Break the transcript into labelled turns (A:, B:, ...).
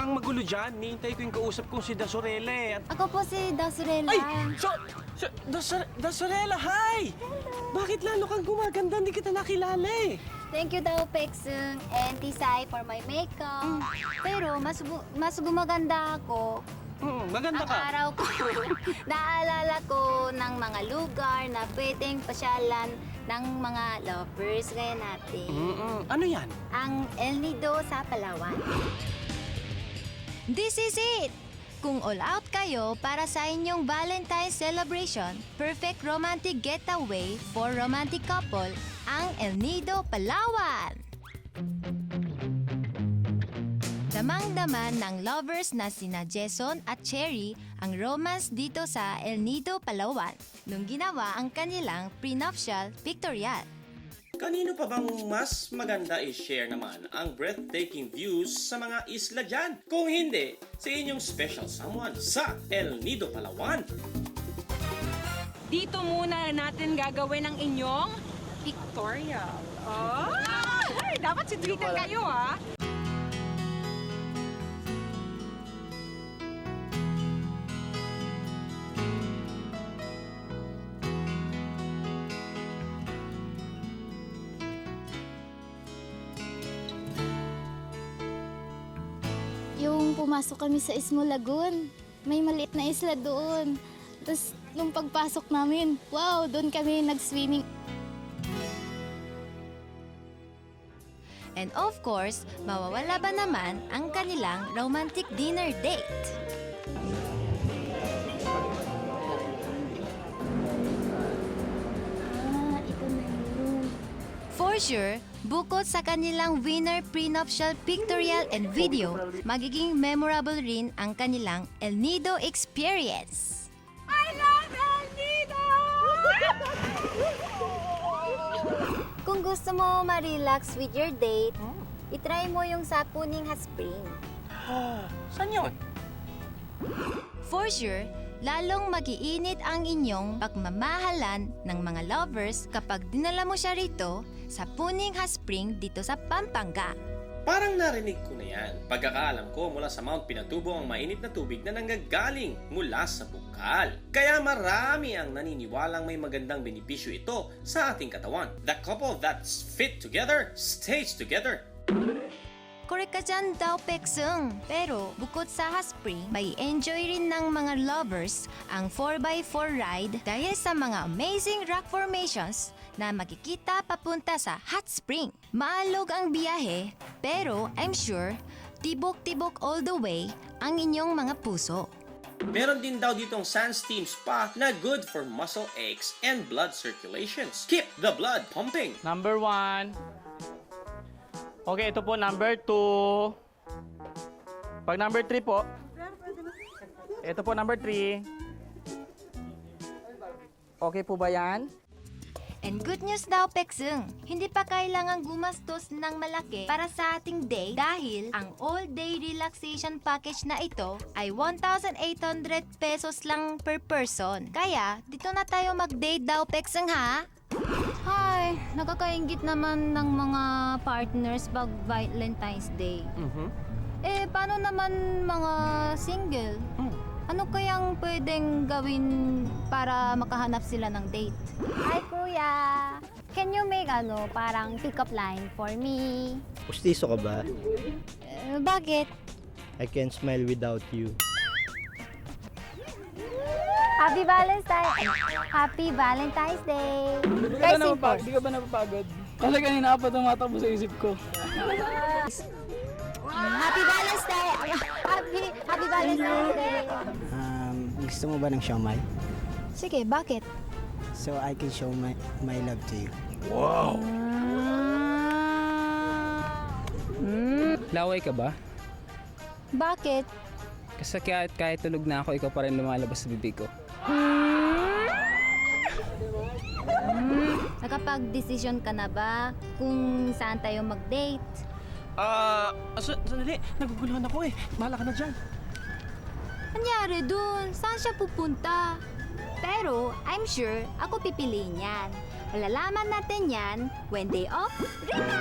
A: kang magulo dyan. Nihintay ko yung kausap kong si Dasorela eh.
B: Ako po si Dasurela.
A: Ay! Dasorela, hi! Bakit lalo kang gumaganda? Hindi kita nakilala eh.
B: Thank you daw, Pexung and Tisay for my makeup. Pero mas gumaganda ako.
A: Maganda
B: Ang
A: ka.
B: araw ko, naalala ko ng mga lugar na pwedeng pasyalan ng mga lovers gaya natin.
A: Ano yan?
B: Ang El Nido sa Palawan.
C: This is it! Kung all out kayo para sa inyong Valentine's celebration, perfect romantic getaway for romantic couple, ang El Nido, Palawan! Damang-daman ng lovers na sina Jason at Cherry ang romance dito sa El Nido, Palawan nung ginawa ang kanilang prenuptial pictorial.
D: Kanino pa bang mas maganda i-share naman ang breathtaking views sa mga isla dyan? Kung hindi, sa inyong special someone sa El Nido, Palawan.
E: Dito muna natin gagawin ang inyong pictorial. Oh! Ay, dapat si Twitter kayo, ha?
F: Yung pumasok kami sa Ismo Lagoon, may maliit na isla doon. Tapos nung pagpasok namin, wow, doon kami nag-swimming.
C: And of course, mawawala ba naman ang kanilang romantic dinner date?
F: Ito na yun.
C: For sure, bukod sa kanilang winner prenuptial pictorial and video, magiging memorable rin ang kanilang El Nido experience.
E: I love El Nido!
B: Kung gusto mo ma-relax with your date, itry mo yung sa Puning Hot Spring.
A: Saan yun?
C: For sure, lalong mag-iinit ang inyong pagmamahalan ng mga lovers kapag dinala mo siya rito sa Puning Hot Spring dito sa Pampanga.
D: Parang narinig ko na yan. Pagkakaalam ko, mula sa Mount Pinatubo ang mainit na tubig na nanggagaling mula sa bukal. Kaya marami ang naniniwalang may magandang benepisyo ito sa ating katawan. The couple that's fit together stays together.
C: Correct ka dyan daw, Pexung. Pero bukod sa hot spring, may enjoy rin ng mga lovers ang 4x4 ride dahil sa mga amazing rock formations na makikita papunta sa hot spring. Maalog ang biyahe, pero I'm sure tibok-tibok all the way ang inyong mga puso.
D: Meron din daw ditong sand steam spa na good for muscle aches and blood circulations. Keep the blood pumping.
G: Number 1. Okay, ito po number 2. Pag number 3 po. Ito po number 3. Okay po ba yan?
C: And good news daw, Pexung. Hindi pa kailangan gumastos ng malaki para sa ating date dahil ang all-day relaxation package na ito ay 1,800 pesos lang per person. Kaya, dito na tayo mag-date daw, Pexung, ha?
B: Hi, nakakaingit naman ng mga partners pag Valentine's Day. Eh, paano naman mga single? Ano kayang pwedeng gawin para makahanap sila ng date? Hi, kuya! Can you make parang pick-up line for me?
H: Pustiso ka ba?
B: Bakit?
H: I can't smile without you.
B: Happy Valentine's! Happy Valentine's Day! Kay Simple.
G: Di ka ba napapagod? Kasi kanina pa tumatakbo sa isip ko.
B: Happy Valentine's Day! Happy Valentine's Day!
I: Gusto mo ba ng siomay?
B: Sige, bakit?
I: So I can show my love to you.
G: Laway ka ba?
B: Bakit?
G: Kasi kahit tulog na ako, ikaw pa rin lumalabas sa bibig ko.
B: Nakapag-desisyon ka na ba kung saan tayo mag-date?
A: Sandali. Naguguluhan ako eh. Bahala ka na dyan.
B: Anyari dun? Saan siya pupunta? Pero, I'm sure, ako pipiliin yan. Malalaman natin yan when day off return!